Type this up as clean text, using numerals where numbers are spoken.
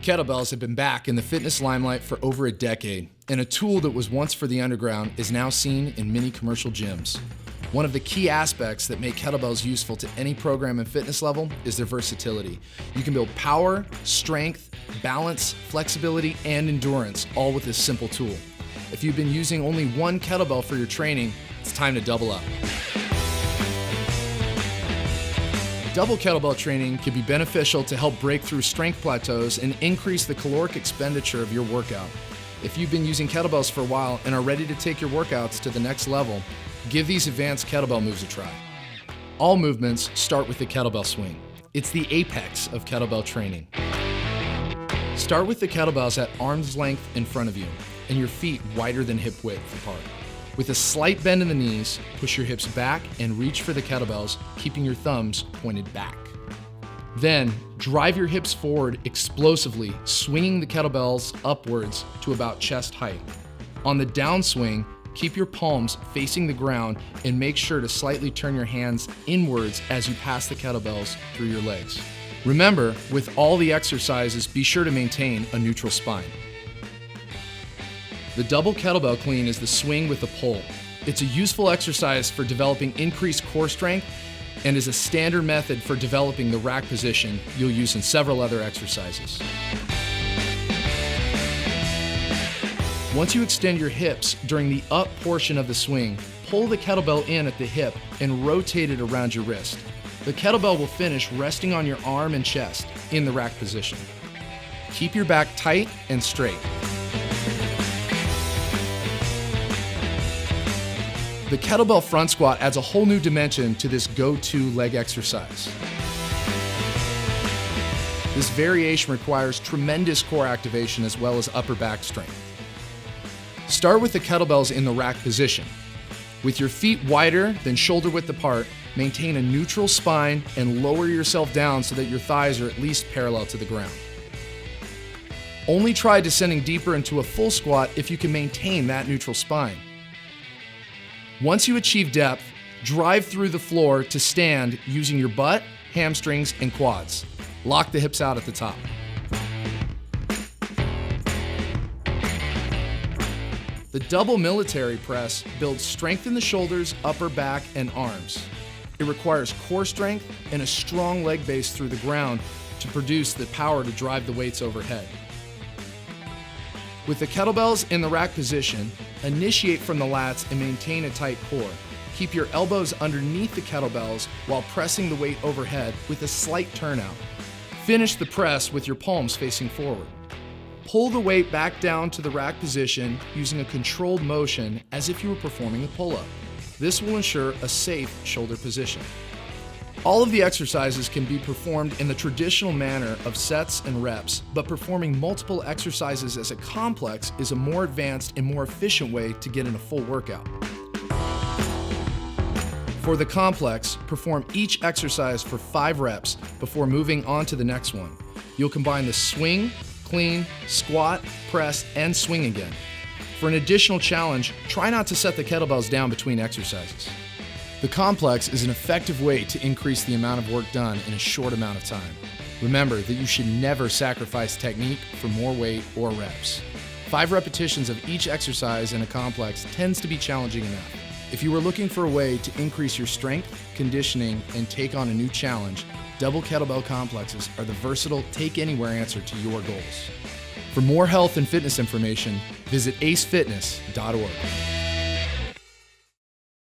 Kettlebells have been back in the fitness limelight for over a decade, and a tool that was once for the underground is now seen in many commercial gyms. One of the key aspects that make kettlebells useful to any program and fitness level is their versatility. You can build power, strength, balance, flexibility, and endurance, all with this simple tool. If you've been using only one kettlebell for your training, it's time to double up. Double kettlebell training can be beneficial to help break through strength plateaus and increase the caloric expenditure of your workout. If you've been using kettlebells for a while and are ready to take your workouts to the next level, give these advanced kettlebell moves a try. All movements start with the kettlebell swing. It's the apex of kettlebell training. Start with the kettlebells at arm's length in front of you and your feet wider than hip width apart. With a slight bend in the knees, push your hips back and reach for the kettlebells, keeping your thumbs pointed back. Then, drive your hips forward explosively, swinging the kettlebells upwards to about chest height. On the downswing, keep your palms facing the ground and make sure to slightly turn your hands inwards as you pass the kettlebells through your legs. Remember, with all the exercises, be sure to maintain a neutral spine. The double kettlebell clean is the swing with a pull. It's a useful exercise for developing increased core strength and is a standard method for developing the rack position you'll use in several other exercises. Once you extend your hips during the up portion of the swing, pull the kettlebell in at the hip and rotate it around your wrist. The kettlebell will finish resting on your arm and chest in the rack position. Keep your back tight and straight. The kettlebell front squat adds a whole new dimension to this go-to leg exercise. This variation requires tremendous core activation as well as upper back strength. Start with the kettlebells in the rack position. With your feet wider than shoulder width apart, maintain a neutral spine and lower yourself down so that your thighs are at least parallel to the ground. Only try descending deeper into a full squat if you can maintain that neutral spine. Once you achieve depth, drive through the floor to stand using your butt, hamstrings, and quads. Lock the hips out at the top. The double military press builds strength in the shoulders, upper back, and arms. It requires core strength and a strong leg base through the ground to produce the power to drive the weights overhead. With the kettlebells in the rack position, initiate from the lats and maintain a tight core. Keep your elbows underneath the kettlebells while pressing the weight overhead with a slight turnout. Finish the press with your palms facing forward. Pull the weight back down to the rack position using a controlled motion as if you were performing a pull-up. This will ensure a safe shoulder position. All of the exercises can be performed in the traditional manner of sets and reps, but performing multiple exercises as a complex is a more advanced and more efficient way to get in a full workout. For the complex, perform each exercise for 5 reps before moving on to the next one. You'll combine the swing, clean, squat, press, and swing again. For an additional challenge, try not to set the kettlebells down between exercises. The complex is an effective way to increase the amount of work done in a short amount of time. Remember that you should never sacrifice technique for more weight or reps. 5 repetitions of each exercise in a complex tends to be challenging enough. If you are looking for a way to increase your strength, conditioning, and take on a new challenge, double kettlebell complexes are the versatile take-anywhere answer to your goals. For more health and fitness information, visit acefitness.org.